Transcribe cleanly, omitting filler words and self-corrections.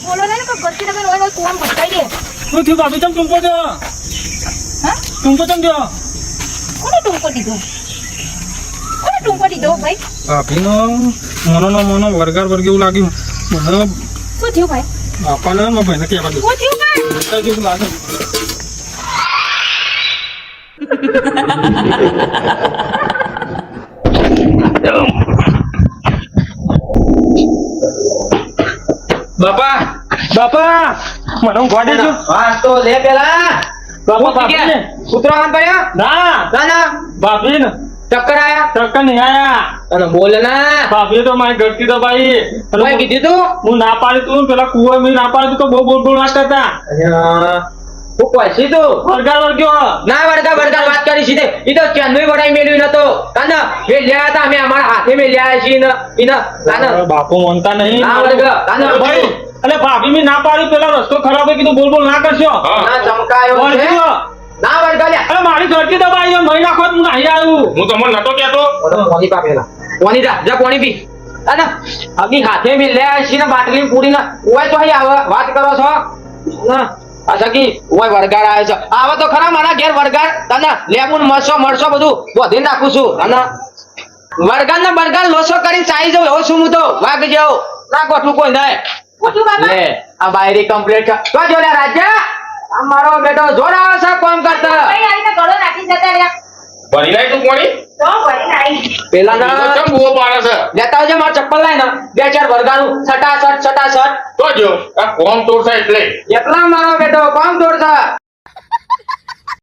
બોલો ને કે ગરતી તમે ઓય કોમ ભટકાઈ દે. શું થયું ભાભી? તમે ટૂંકો દો. હા? ટૂંકો ચમ દો. કોને ટૂંકો દીધો? કોને ટૂંકો દીધો ભાઈ? ભાભીનો મનો વરગાર વર્ગ એવું લાગ્યું મને. શું થયું ભાઈ? બાપાને મારા ભાઈને કહેવા દો. શું થયું ભાઈ? જેવું લાગે. બાપા બાપા મને ઊંઘવા દેજો. વાત તો લે પેલા બાપા ભાભીને. ઉતરાણ પડ્યો ના ના ના ભાભીને ચક્કર આયા ટક્કર નહીં આયા. અને બોલ ના ભાભીએ તો મારી ઘરથી દબાઈ. કોઈ કીધું તું હું ના પાડી તું પેલા કુવા મેં ના પાડી તું તો બહુ બોલ વાંચતા હતા. હું પૈસી તું વરગાર વર્ગ્યો. ના વડકા વાત કરી સીધે ઈ તો ક્યાંનું વડાઈ મેળવ્યું નતો કાના મે લ્યા હતા અમે અમારા હાથે મે લ્યા છીએ ને ઈના કાના બાપુ માનતા નહીં. ના વડકા કાના ભાઈ અલે ભાભી મેં ના પાડી પેલા રસ્તો ખરાબ હોય કીધું બોલ ના કરશો. ના ચમકાયો છે વર્ગ્યો. ના વડકા લ્યા અરે મારી ઘરથી દબાઈ મહી નાખો હું નહીં આવ્યું. હું તમને નતો કહેતો. પાણી પા પેલા પાણી જા પાણી પી કાના અગી હાથે મે લ્યા છીએ ને બાટલી પૂરી ના ઓય તો અહીં આવે વાત કરો છો ના અચ્છા કી ઓય વરગાડ આવે છે આવા તો ખરા મારા ઘેર વરગાડ કાના લેબુન મરસો બધું બોધીને રાખું છું કાના વરગાડ ને બરગાડ લોસો કરીને ચાઈ જાવ એવો છું હું તો વાગ જાવ ના ગોઠું કોઈ નહીં શું બાબા? લે આ બાયરી કમ્પ્લીટ તો જો લે રાજ્યા આ મારો બેટો જોર આવે છે કામ કરતા ભાઈ આવીને ગળો નાખી જતા રહ્યા. ભરી લાય તું કોણી? તો ભરીને આવી. પેલા તો ના ચમ બુઓ પાડે છે? લેતા આવજે મારા ચપ્પલ લાઈને બે ચાર વરગાડું છટાછટ તો જો આ કોમ તોડ છે એટલે એટલા મારો બેટો કામ દોડતા